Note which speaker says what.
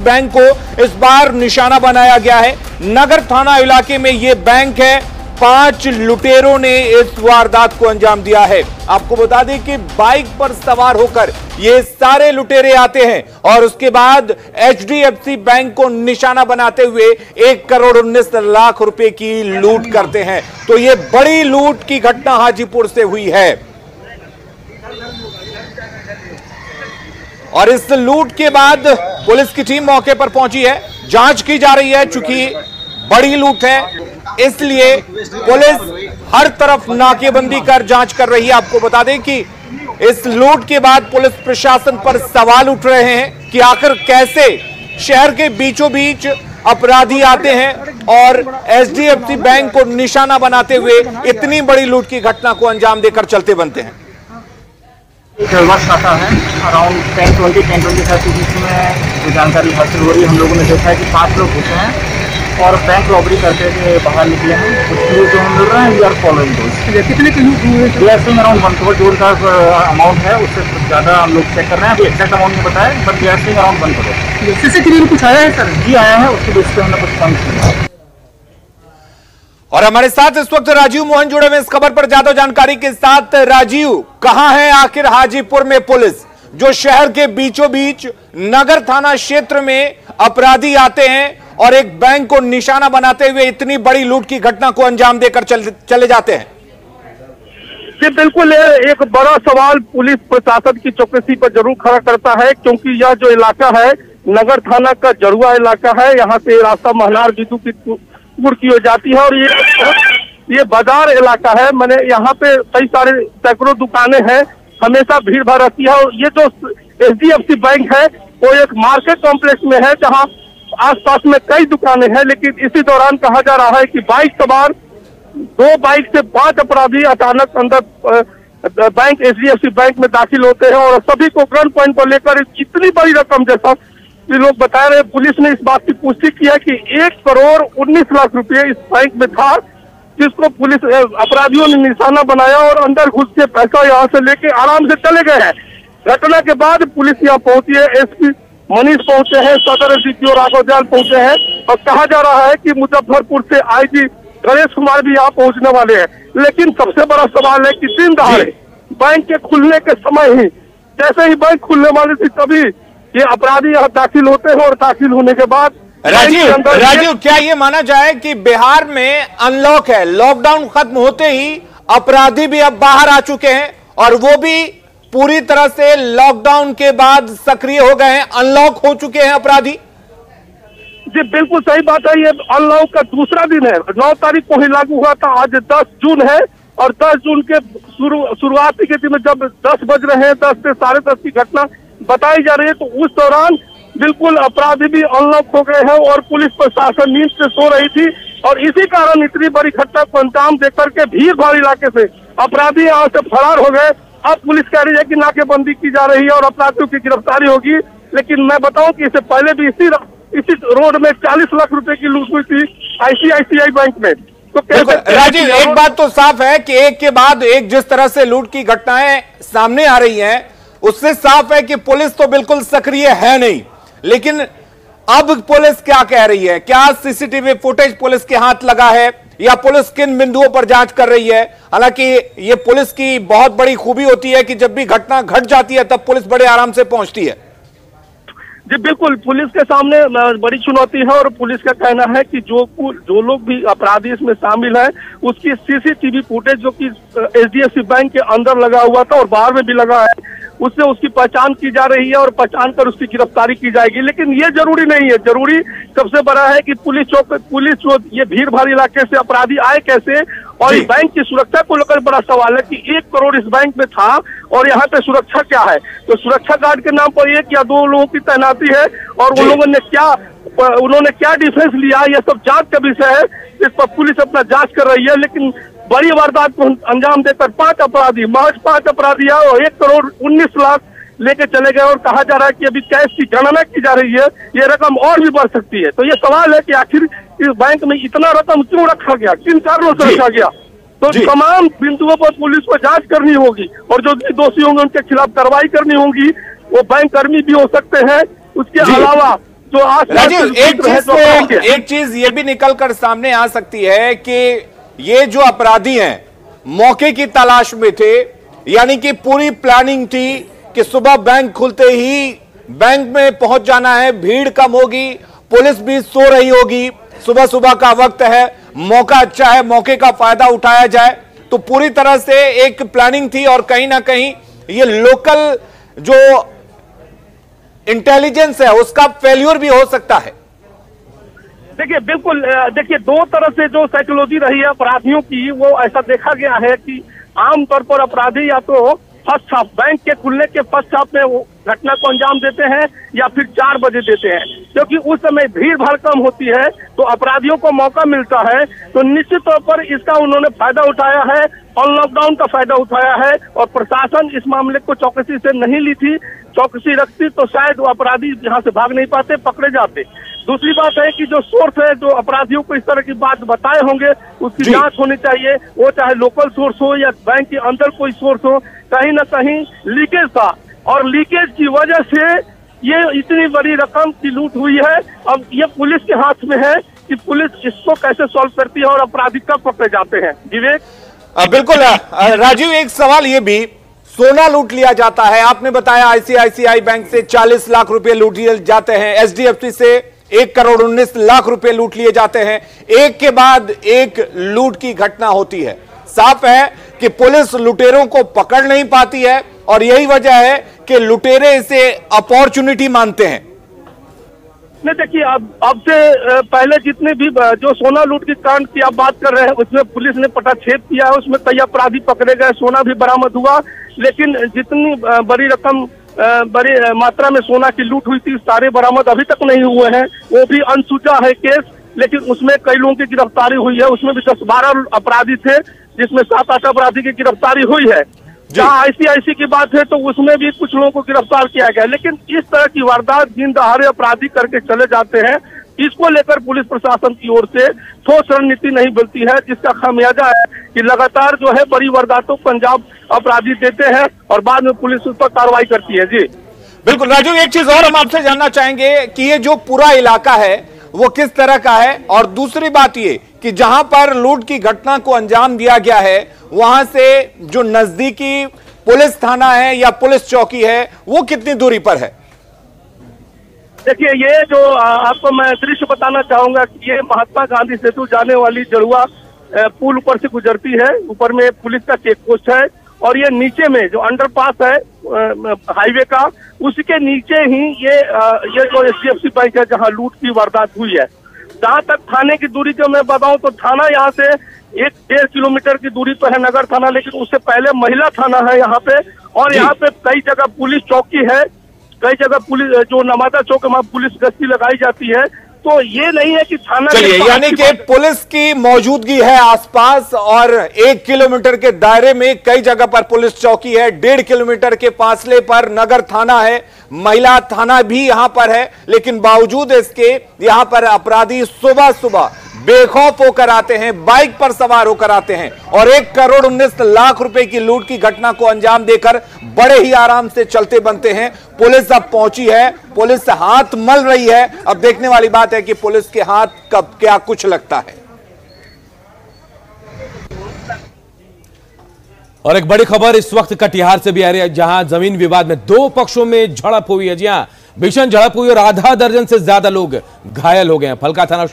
Speaker 1: Bank को इस बार निशाना बनाया गया है। नगर थाना इलाके में यह बैंक है। 5 लुटेरों ने इस वारदात को अंजाम दिया है। आपको बता दें कि बाइक पर सवार होकर ये सारे लुटेरे आते हैं और उसके बाद HDFC बैंक को निशाना बनाते हुए 1 करोड़ 19 लाख रुपए की लूट करते हैं। तो ये बड़ी लूट की घटना हाजीपुर से हुई है और इस लूट के बाद पुलिस की टीम मौके पर पहुंची है। जांच की जा रही है। चूंकि बड़ी लूट है इसलिए पुलिस हर तरफ नाकेबंदी कर जांच कर रही है। आपको बता दें कि इस लूट के बाद पुलिस प्रशासन पर सवाल उठ रहे हैं कि आखिर कैसे शहर के बीचों बीच अपराधी आते हैं और HDFC बैंक को निशाना बनाते हुए इतनी बड़ी लूट की घटना को अंजाम देकर चलते बनते हैं।
Speaker 2: एक वक्त आता है अराउंड 10:25 के बीच में जानकारी हासिल हो रही है। हम लोगों ने देखा है कि 5 लोग घुसे हैं और बैंक रॉबरी करते हुए बाहर निकले हैं। कुछ लोग जो हम मिल रहे हैं वी आर फॉलोइंग दोस्त। कितने के लूट हुए? अराउंड 1 करोड़ जो उनका अमाउंट है उससे ज़्यादा हम लोग चेक कर रहे हैं। अभी एक्जैक्ट अमाउंट नहीं बताया but we are saying around 1 crore. CCTV में कुछ आया है सर? जी आया है, उसके बेस पे हमने कुछ फंड किया।
Speaker 1: और हमारे साथ इस वक्त राजीव मोहन जुड़े हुए इस खबर पर ज्यादा जानकारी के साथ। राजीव, कहां है आखिर हाजीपुर में पुलिस जो शहर के बीचों बीच नगर थाना क्षेत्र में अपराधी आते हैं और एक बैंक को निशाना बनाते हुए इतनी बड़ी लूट की घटना को अंजाम देकर चले जाते हैं?
Speaker 3: जी बिल्कुल, एक बड़ा सवाल पुलिस प्रशासन की चौकसी पर जरूर खड़ा करता है क्योंकि यह जो इलाका है नगर थाना का जरुआ इलाका है। यहाँ से रास्ता महनार बिंदु की की हो जाती है और ये बाजार इलाका है। मैंने यहाँ पे कई सारे सैकड़ों दुकानें हैं, हमेशा भीड़ भाड़ रहती है। और ये जो HDFC बैंक है वो एक मार्केट कॉम्प्लेक्स में है जहाँ आसपास में कई दुकानें हैं। लेकिन इसी दौरान कहा जा रहा है कि बाइक सवार 2 बाइक से 5 अपराधी अचानक अंदर बैंक HDFC बैंक में दाखिल होते हैं और सभी को गन पॉइंट पर लेकर इतनी बड़ी रकम, जैसा लोग बता रहे हैं, पुलिस ने इस बात की पुष्टि की है कि 1 करोड़ 19 लाख रुपए इस बैंक में था जिसको पुलिस अपराधियों ने निशाना बनाया और अंदर घुस के पैसा यहाँ से लेके आराम से चले गए हैं। घटना के बाद पुलिस यहाँ पहुंची है, SP मनीष पहुंचे हैं, सदर DPO राघव दयाल पहुंचे हैं और कहा जा रहा है कि मुजफ्फरपुर से IG गणेश कुमार भी यहाँ पहुंचने वाले हैं। लेकिन सबसे बड़ा सवाल है कि दिन दहाड़े बैंक के खुलने के समय ही, जैसे ही बैंक खुलने वाली थी तभी ये अपराधी यहाँ दाखिल होते हैं और दाखिल होने के बाद
Speaker 1: राजीव, क्या ये माना जाए कि बिहार में अनलॉक है, लॉकडाउन खत्म होते ही अपराधी भी अब बाहर आ चुके हैं और वो भी पूरी तरह से लॉकडाउन के बाद सक्रिय हो गए हैं, अनलॉक हो चुके हैं अपराधी?
Speaker 3: जी बिल्कुल सही बात है। ये अनलॉक का दूसरा दिन है। 9 तारीख को ही लागू हुआ था, आज 10 जून है और 10 जून के शुरुआती के दिन में जब 10 बज रहे हैं, 10 से 10:30 की घटना बताई जा रही है, तो उस दौरान बिल्कुल अपराधी भी अनलॉक हो गए हैं और पुलिस प्रशासन नींद से सो रही थी और इसी कारण इतनी बड़ी घटना को अंजाम देकर के भीड़ भाड़ इलाके से अपराधी यहाँ से फरार हो गए। अब पुलिस कह रही है कि नाकेबंदी की जा रही है और अपराधियों की गिरफ्तारी होगी। लेकिन मैं बताऊं कि इससे पहले भी इसी रोड में 40 लाख रुपए की लूट हुई थी ICICI बैंक में। तो
Speaker 1: राजीव, एक बात तो साफ है कि एक के बाद एक जिस तरह से लूट की घटनाएं सामने आ रही हैं उससे साफ है कि पुलिस तो बिल्कुल सक्रिय है नहीं। लेकिन अब पुलिस क्या कह रही है? क्या CCTV फुटेज पुलिस के हाथ लगा है या पुलिस किन बिंदुओं पर जांच कर रही है? हालांकि ये पुलिस की बहुत बड़ी खूबी होती है कि जब भी घटना घट जाती है तब पुलिस बड़े आराम से पहुंचती है।
Speaker 3: जी बिल्कुल, पुलिस के सामने बड़ी चुनौती है और पुलिस का कहना है कि जो लोग भी अपराधी इसमें शामिल हैं उसकी CCTV फुटेज जो कि HDFC बैंक के अंदर लगा हुआ था और बाहर में भी लगा है, उससे उसकी पहचान की जा रही है और पहचान कर उसकी गिरफ्तारी की जाएगी। लेकिन ये जरूरी नहीं है। जरूरी सबसे बड़ा है कि पुलिस जो ये भीड़ भाड़ इलाके से अपराधी आए कैसे और इस बैंक की सुरक्षा को लेकर बड़ा सवाल है कि 1 करोड़ इस बैंक में था और यहाँ पे सुरक्षा क्या है? तो सुरक्षा गार्ड के नाम पर 1 या 2 लोगों की तैनाती है और उन्होंने क्या डिफेंस लिया, यह सब जांच का विषय है। इस पर पुलिस अपना जांच कर रही है। लेकिन बड़ी वारदात को अंजाम देकर 5 अपराधी, महज 5 अपराधी और 1 करोड़ 19 लाख लेके चले गए और कहा जा रहा है कि अभी कैश की गणना की जा रही है, ये रकम और भी बढ़ सकती है। तो ये सवाल है कि आखिर इस बैंक में इतना रकम क्यों रखा गया, किन कारणों से रखा गया? तो तमाम बिंदुओं पर पुलिस को जांच करनी होगी और जो भी दोषी होंगे उनके खिलाफ कार्रवाई करनी होगी। वो बैंक कर्मी भी हो सकते हैं, उसके अलावा जो आज
Speaker 1: राजीव, एक चीज ये भी निकल कर सामने आ सकती है कि ये जो अपराधी हैं मौके की तलाश में थे, यानी कि पूरी प्लानिंग थी कि सुबह बैंक खुलते ही बैंक में पहुंच जाना है, भीड़ कम होगी, पुलिस भी सो रही होगी, सुबह सुबह का वक्त है, मौका अच्छा है, मौके का फायदा उठाया जाए। तो पूरी तरह से एक प्लानिंग थी और कहीं ना कहीं ये लोकल जो इंटेलिजेंस है उसका फेल्यूर भी हो सकता है।
Speaker 3: देखिए बिल्कुल, देखिए दो तरह से जो साइकोलॉजी रही है अपराधियों की, वो ऐसा देखा गया है कि आमतौर पर अपराधी या तो फर्स्ट हाफ, बैंक के खुलने के फर्स्ट हाफ में वो घटना को अंजाम देते हैं या फिर 4 बजे देते हैं, क्योंकि उस समय भीड़ भाड़ कम होती है तो अपराधियों को मौका मिलता है। तो निश्चित तौर पर इसका उन्होंने फायदा उठाया है और लॉकडाउन का फायदा उठाया है, और प्रशासन इस मामले को चौकसी से नहीं ली थी। चौकसी रखती तो शायद वो अपराधी यहाँ से भाग नहीं पाते, पकड़े जाते। दूसरी बात है कि जो सोर्स है, जो अपराधियों को इस तरह की बात बताए होंगे, उसकी जांच होनी चाहिए, वो चाहे लोकल सोर्स हो या बैंक के अंदर कोई सोर्स हो। कहीं ना कहीं लीकेज था और लीकेज की वजह से ये इतनी बड़ी रकम की लूट हुई है। अब ये पुलिस के हाथ में है कि पुलिस इसको कैसे सॉल्व करती है और अपराधी कब पकड़े जाते हैं। विवेक,
Speaker 1: बिल्कुल राजीव, एक सवाल ये भी, सोना लूट लिया जाता है, आपने बताया आईसीआईसीआई बैंक से 40 लाख रुपए लूट लिए जाते हैं, एचडीएफसी से 1 करोड़ 19 लाख रुपए लूट लिए जाते हैं, एक के बाद एक लूट की घटना होती है। साफ है कि पुलिस लुटेरों को पकड़ नहीं पाती है और यही वजह है कि लुटेरे इसे अपॉर्चुनिटी मानते हैं।
Speaker 3: नहीं देखिए, अब से पहले जितने भी जो सोना लूट की कांड की आप बात कर रहे हैं, उसमें पुलिस ने पटाक्षेप किया है, उसमें कई अपराधी पकड़े गए, सोना भी बरामद हुआ। लेकिन जितनी बड़ी रकम, बड़ी मात्रा में सोना की लूट हुई थी, सारे बरामद अभी तक नहीं हुए हैं, वो भी अनसुलझा है केस। लेकिन उसमें कई लोगों की गिरफ्तारी हुई है, उसमें भी 10-12 अपराधी थे, जिसमें 7-8 अपराधी की गिरफ्तारी हुई है। जहाँ आईसीआईसी की बात है तो उसमें भी कुछ लोगों को गिरफ्तार किया गया। लेकिन इस तरह की वारदात दिन दहाड़े अपराधी करके चले जाते हैं, इसको लेकर पुलिस प्रशासन की ओर से ठोस रणनीति नहीं बनती है, जिसका खामियाजा है कि लगातार जो है बड़ी वारदातों को अंजाम अपराधी देते हैं और बाद में पुलिस उस पर कार्रवाई करती है। जी
Speaker 1: बिल्कुल राजू, एक चीज और हम आपसे जानना चाहेंगे कि ये जो पूरा इलाका है वो किस तरह का है, और दूसरी बात ये कि जहां पर लूट की घटना को अंजाम दिया गया है वहां से जो नजदीकी पुलिस थाना है या पुलिस चौकी है वो कितनी दूरी पर है?
Speaker 3: देखिए, ये जो आपको मैं दृश्य बताना चाहूंगा कि ये महात्मा गांधी सेतु जाने वाली जड़ुआ पुल ऊपर से गुजरती है, ऊपर में पुलिस का चेक पोस्ट है, और ये नीचे में जो अंडरपास है हाईवे का, उसके नीचे ही ये जो एचडीएफसी बैंक है जहां लूट की वारदात हुई है। जहां तक थाने की दूरी जो मैं बताऊं तो थाना यहाँ से 1-1.5 किलोमीटर की दूरी पर है नगर थाना, लेकिन उससे पहले महिला थाना है यहाँ पे, और यहाँ पे कई जगह पुलिस चौकी है, कई जगह पुलिस जो नमादा चौक वहां पुलिस गश्ती लगाई जाती है। तो ये नहीं है कि थाना,
Speaker 1: चलिए, यानी कि पुलिस की मौजूदगी है आसपास और 1 किलोमीटर के दायरे में कई जगह पर पुलिस चौकी है, 1.5 किलोमीटर के फासले पर नगर थाना है, महिला थाना भी यहां पर है, लेकिन बावजूद इसके यहां पर अपराधी सुबह सुबह बेखौफ होकर आते हैं, बाइक पर सवार होकर आते हैं और 1 करोड़ 19 लाख रुपए की लूट की घटना को अंजाम देकर बड़े ही आराम से चलते बनते हैं। पुलिस अब पहुंची है, पुलिस हाथ मल रही है, अब देखने वाली बात है कि पुलिस के हाथ कब क्या कुछ लगता है।
Speaker 4: और एक बड़ी खबर इस वक्त कटिहार से भी आ रही है, जहां जमीन विवाद में 2 पक्षों में झड़प हुई है। जी हां, भीषण झड़प हुई और आधा दर्जन से ज्यादा लोग घायल हो गए हैं। फलका थाना